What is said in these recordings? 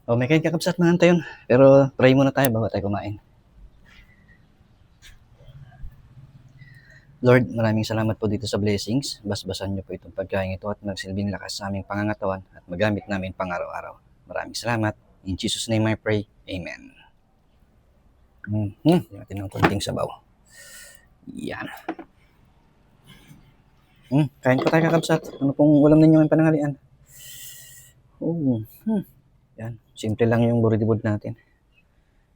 O, may kain ka kabsat mga tayon. Pero try muna tayo bago tayo kumain. Lord, maraming salamat po dito sa blessings. Basbasan niyo po itong pagkain ito at magsilbing lakas sa aming pangangatawan at magamit namin pang araw-araw. Maraming salamat. In Jesus' name I pray. Amen. Yan natin ng konting sabaw. Yan. Kain pa tayo kakabsat. Ano pong ulam ninyo ng pananghalian? Yan. Simple lang yung buridibod natin.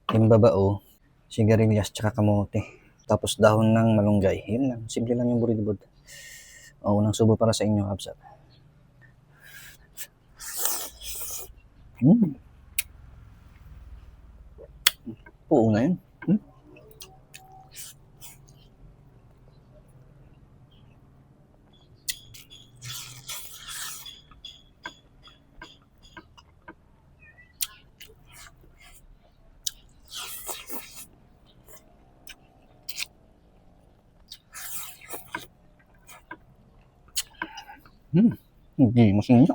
Timbabao, sigarilyas, tsaka kamote. Tapos dahon ng malunggay. Yun lang. Simple lang yung buridibod. O, unang subo para sa inyo, kabsat. Oo na yun. Hindi masinyo.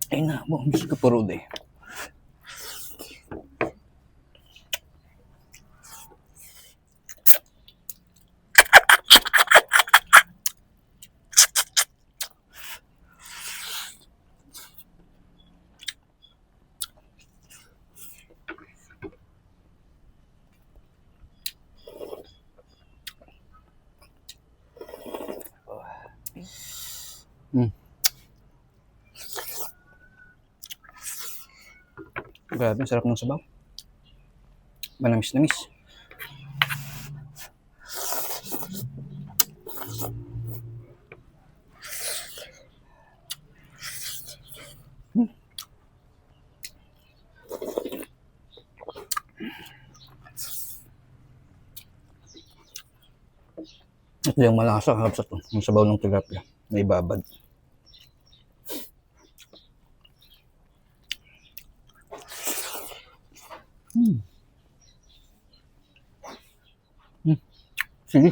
Ay na, bisa ka po rode. Grabe, sarap ng sabaw. Manamis-namis. Ito yung malasa kabsat to. Yung sabaw ng tilapia na ibabad. Sige.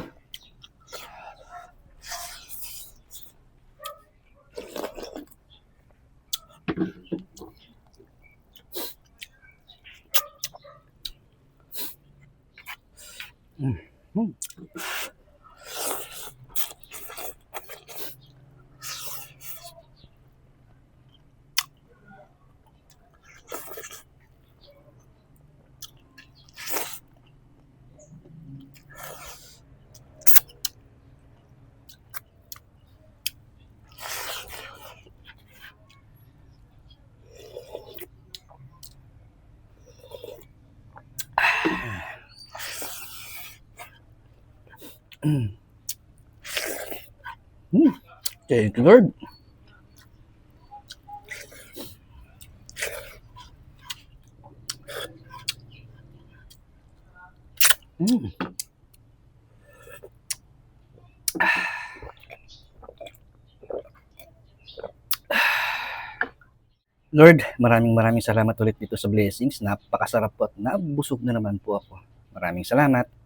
Thank you, Lord. Lord, maraming salamat ulit dito sa blessings. Napakasarap po at nabusog na naman po ako. Maraming salamat.